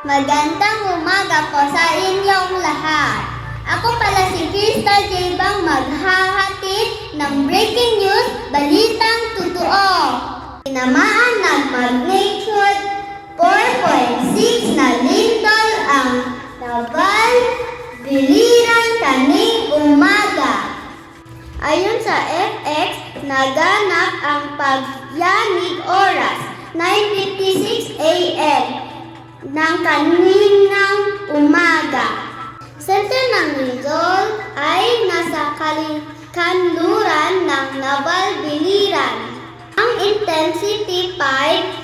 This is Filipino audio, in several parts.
Magandang umaga po sa inyong lahat. Ako pala si Crystal J. Bang maghahatid ng breaking news, balitang totoo. Tinamaan ng magnitude 4.6 na lindol ang Naval Biliran kaning umaga. Ayon sa FX, naganap ang pagyanig oras 9:56 a.m. ng kaninang umaga. Sentro ng lindol ay nasa kanluran ng Naval Biliran. Ang intensity 5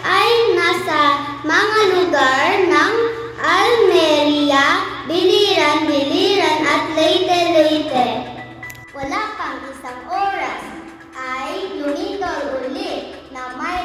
ay nasa mga lugar ng Almeria, Biliran at Leyte. Wala pang isang oras ay lumindol ulit na may